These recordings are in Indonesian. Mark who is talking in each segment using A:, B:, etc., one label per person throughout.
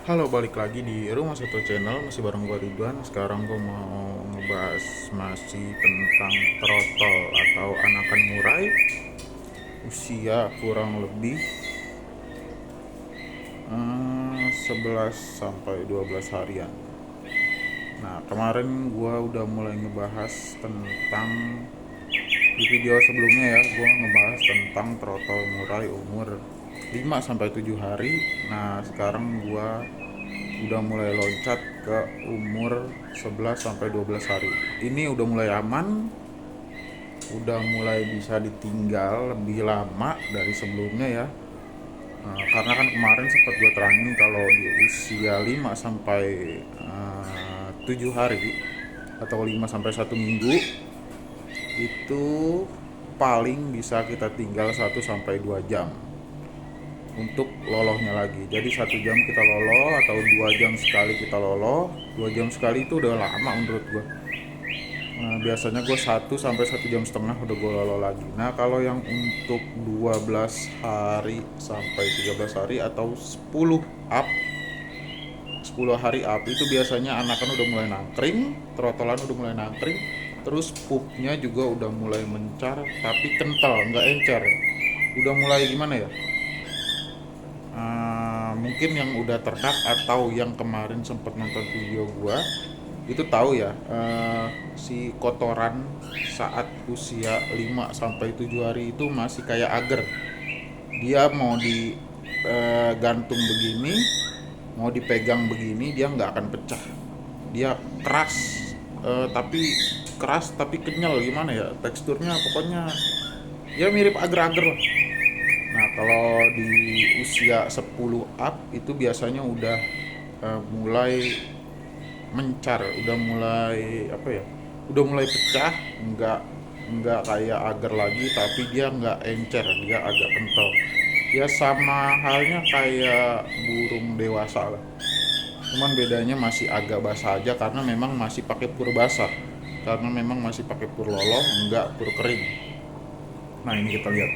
A: Halo, balik lagi di Rumah Satu Channel, masih bareng gue Ridwan. Sekarang gue mau ngebahas masih tentang trotol atau anakan murai usia kurang lebih 11 sampai 12 harian. Nah, kemarin gue udah mulai ngebahas tentang di video sebelumnya ya, gue ngebahas tentang trotol murai umur 5 sampai 7 hari. Nah, sekarang gue udah mulai loncat ke umur 11 sampai 12 hari. Ini udah mulai aman, udah mulai bisa ditinggal lebih lama dari sebelumnya ya. Karena kan kemarin sempat gue terangin kalau di usia 5 sampai 7 hari atau 5 sampai 1 minggu itu paling bisa kita tinggal 1 sampai 2 jam untuk lolohnya lagi. Jadi 1 jam kita loloh atau 2 jam sekali kita loloh. 2 jam sekali itu udah lama menurut gue. Nah, biasanya gue 1 sampai 1,5 jam udah gue loloh lagi. Nah, kalau yang untuk 12 hari sampai 13 hari atau 10 hari up itu biasanya anakan udah mulai nangkring, trotolan udah mulai nangkring, terus pupnya juga udah mulai mencar tapi kental, nggak encer. Udah mulai gimana ya? Mungkin yang udah ternak atau yang kemarin sempat nonton video gua itu tahu ya, si kotoran saat usia 5 sampai 7 hari itu masih kayak agar. Dia mau digantung begini, mau dipegang begini dia nggak akan pecah. Dia keras, tapi keras tapi kenyal, gimana ya teksturnya, pokoknya ya mirip agar-agar lah. Nah, kalau di usia 10 up itu biasanya udah mulai mencar, udah mulai apa ya? Udah mulai pecah, nggak kayak agar lagi, tapi dia nggak encer, dia agak kental. Ya sama halnya kayak burung dewasa lah. Cuman bedanya masih agak basah aja karena memang masih pakai pur basah. Karena memang masih pakai pur loloh, nggak pur kering. Nah, ini kita lihat.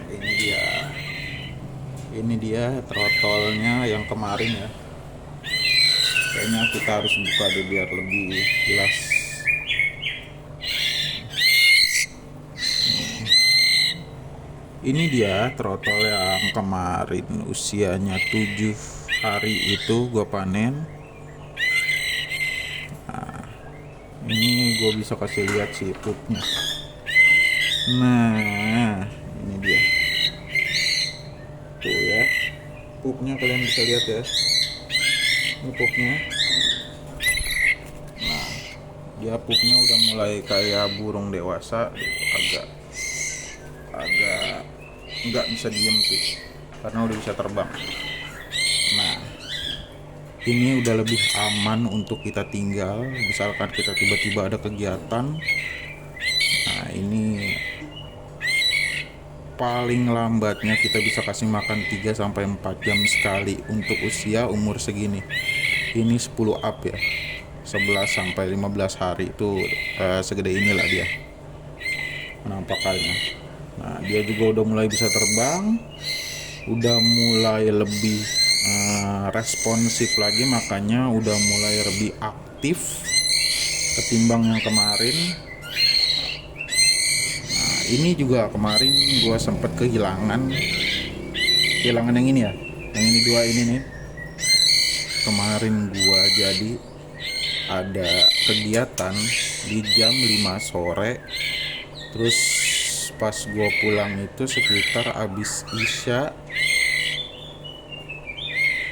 A: Ini dia. Ini dia trotolnya yang kemarin ya. Kayaknya kita harus buka deh biar lebih jelas. Ini dia trotol yang kemarin usianya 7 hari itu gue panen. Ini gue bisa kasih lihat sih pupnya. Nah, ini dia. Tuh ya. Pupnya kalian bisa lihat ya. Ini pupnya. Dia pupnya udah mulai kayak burung dewasa, agak agak nggak bisa diem sih karena udah bisa terbang. Nah, ini udah lebih aman untuk kita tinggal misalkan kita tiba-tiba ada kegiatan. Nah, ini paling lambatnya kita bisa kasih makan 3 sampai 4 jam sekali untuk usia umur segini. Ini 10 up ya, 11 sampai 15 hari itu segede inilah dia penampakannya. Nah, dia juga udah mulai bisa terbang, udah mulai lebih responsif lagi, makanya udah mulai lebih aktif ketimbang yang kemarin. Nah, ini juga kemarin gue sempet kehilangan yang ini ya, yang ini dua ini nih. Kemarin gue jadi ada kegiatan di jam 5 sore, terus pas gue pulang itu sekitar abis isya,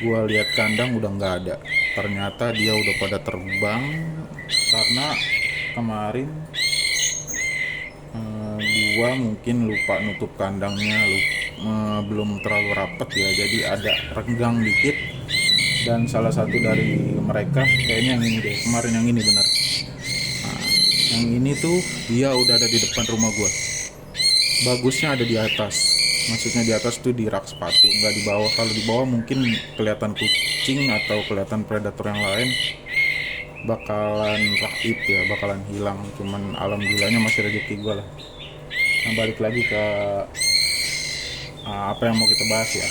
A: gue lihat kandang udah nggak ada. Ternyata dia udah pada terbang karena kemarin gue mungkin lupa nutup kandangnya, belum terlalu rapet ya, jadi ada renggang dikit. Dan salah satu dari mereka, kayaknya yang ini deh, kemarin yang ini benar. Nah, yang ini tuh dia udah ada di depan rumah gue. Bagusnya ada di atas, maksudnya di atas tuh di rak sepatu, nggak di bawah. Kalau di bawah mungkin kelihatan kucing atau kelihatan predator yang lain, bakalan raib ya, bakalan hilang. Cuman alhamdulillahnya masih rezeki gue lah. Nah, balik lagi ke apa yang mau kita bahas ya.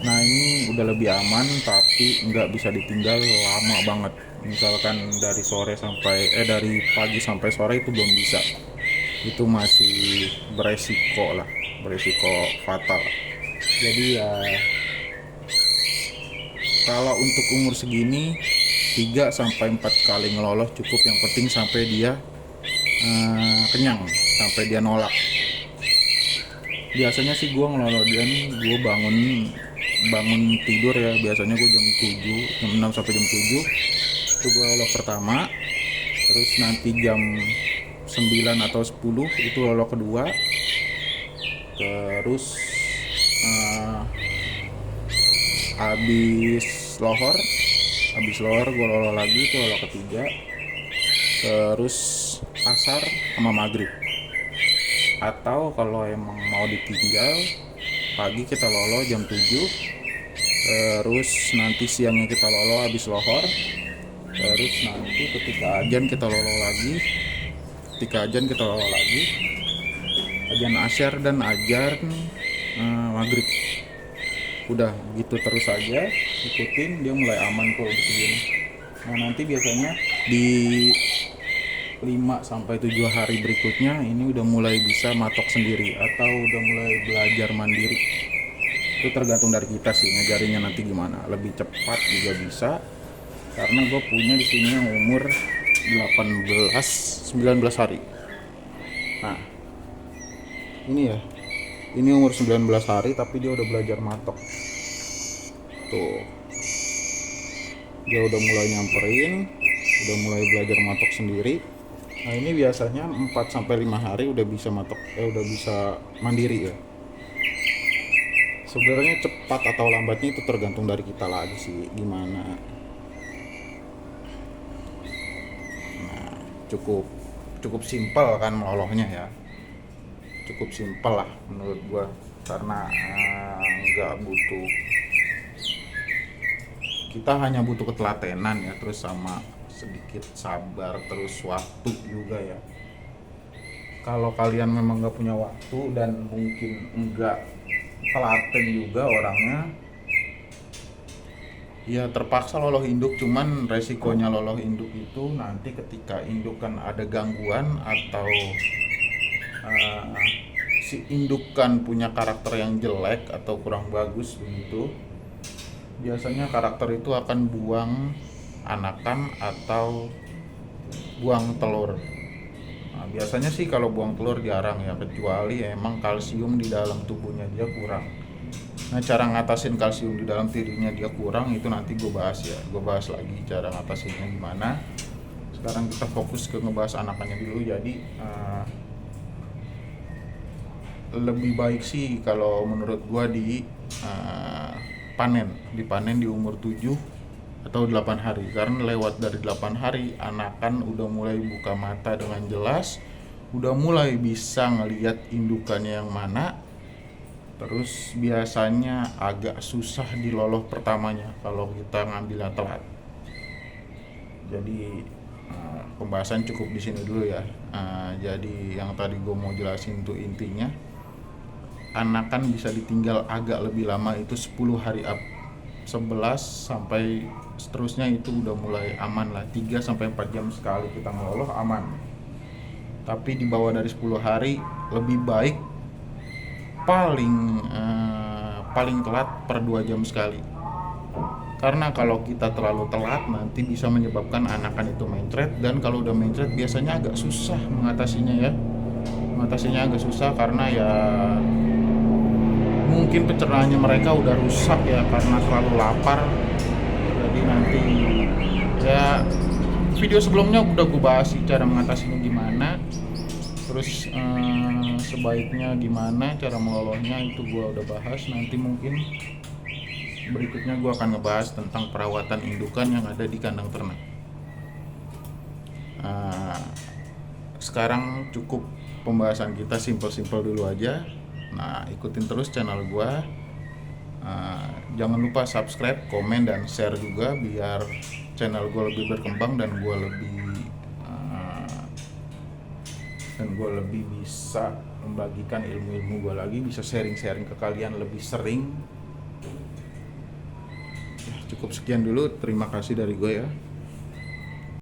A: Nah ini udah lebih aman tapi nggak bisa ditinggal lama banget. Misalkan dari pagi sampai sore itu belum bisa. Itu masih beresiko fatal. Jadi ya kalau untuk umur segini 3 sampai 4 kali ngeloloh cukup, yang penting sampai dia kenyang, sampai dia nolak. Biasanya sih gue ngeloloh dia nih, gue bangun tidur ya, biasanya gue jam 7, jam 6 sampai jam 7 itu gue loloh pertama. Terus nanti jam 9 atau 10 itu loloh kedua. Terus habis lohor gue loloh lagi, itu loloh ketiga. Terus asar sama maghrib. Atau kalau emang mau ditinggal, pagi kita loloh jam 7, terus nanti siangnya kita loloh habis lohor, terus nanti ketika ajan kita loloh lagi, ajan asyar dan ajan maghrib. Udah gitu terus aja, ikutin, dia mulai aman kok untuk begini. Nah nanti biasanya di 5 sampai 7 hari berikutnya ini udah mulai bisa matok sendiri atau udah mulai belajar mandiri. Itu tergantung dari kita sih ngajarinya nanti gimana. Lebih cepat juga bisa, karena gue punya di sini yang umur 19 hari. Nah ini ya, ini umur 19 hari tapi dia udah belajar matok tuh. Dia udah mulai nyamperin, udah mulai belajar matok sendiri. Nah ini biasanya 4 sampai 5 hari udah bisa udah bisa mandiri ya. Sebenarnya cepat atau lambatnya itu tergantung dari kita lagi sih gimana. Nah, cukup simpel kan melolohnya ya. Cukup simpel lah menurut gua, karena nggak butuh, kita hanya butuh ketelatenan ya, terus sama sedikit sabar, terus waktu juga ya. Kalau kalian memang nggak punya waktu dan mungkin nggak telaten juga orangnya, ya terpaksa loloh induk. Cuman resikonya loloh induk itu nanti ketika induk kan ada gangguan atau si induk kan punya karakter yang jelek atau kurang bagus begitu, biasanya karakter itu akan buang anakan atau buang telur. Nah, biasanya sih kalau buang telur jarang ya, kecuali emang kalsium di dalam tubuhnya dia kurang. Nah cara ngatasin kalsium di dalam dirinya dia kurang itu nanti gue bahas lagi cara ngatasinnya gimana. Sekarang kita fokus ke ngebahas anakannya dulu. Jadi lebih baik sih kalau menurut gue dipanen di umur 7 atau 8 hari, karena lewat dari 8 hari anakan udah mulai buka mata dengan jelas, udah mulai bisa ngelihat indukannya yang mana. Terus biasanya agak susah di loloh pertamanya kalau kita ngambilnya telat. Jadi pembahasan cukup di sini dulu ya. Jadi yang tadi gue mau jelasin tuh intinya, anakan bisa ditinggal agak lebih lama itu 10 hari up, 11 sampai seterusnya itu udah mulai aman lah. 3 sampai 4 jam sekali kita ngeloloh aman. Tapi di bawah dari 10 hari lebih baik paling telat per 2 jam sekali. Karena kalau kita terlalu telat nanti bisa menyebabkan anakan itu mencret, dan kalau udah mencret biasanya agak susah mengatasinya ya. Mengatasinya agak susah karena ya mungkin pencernaannya mereka udah rusak ya karena terlalu lapar. Jadi nanti ya video sebelumnya udah gue bahas sih cara mengatasinya gimana, terus sebaiknya gimana cara melolosnya itu gue udah bahas. Nanti mungkin berikutnya gue akan ngebahas tentang perawatan indukan yang ada di kandang ternak. Sekarang cukup pembahasan kita simpel-simpel dulu aja. Nah ikutin terus channel gue. Jangan lupa subscribe, komen, dan share juga biar channel gue lebih berkembang dan gue lebih bisa membagikan ilmu-ilmu gue lagi, bisa sharing-sharing ke kalian lebih sering. Ya, cukup sekian dulu, terima kasih dari gue ya.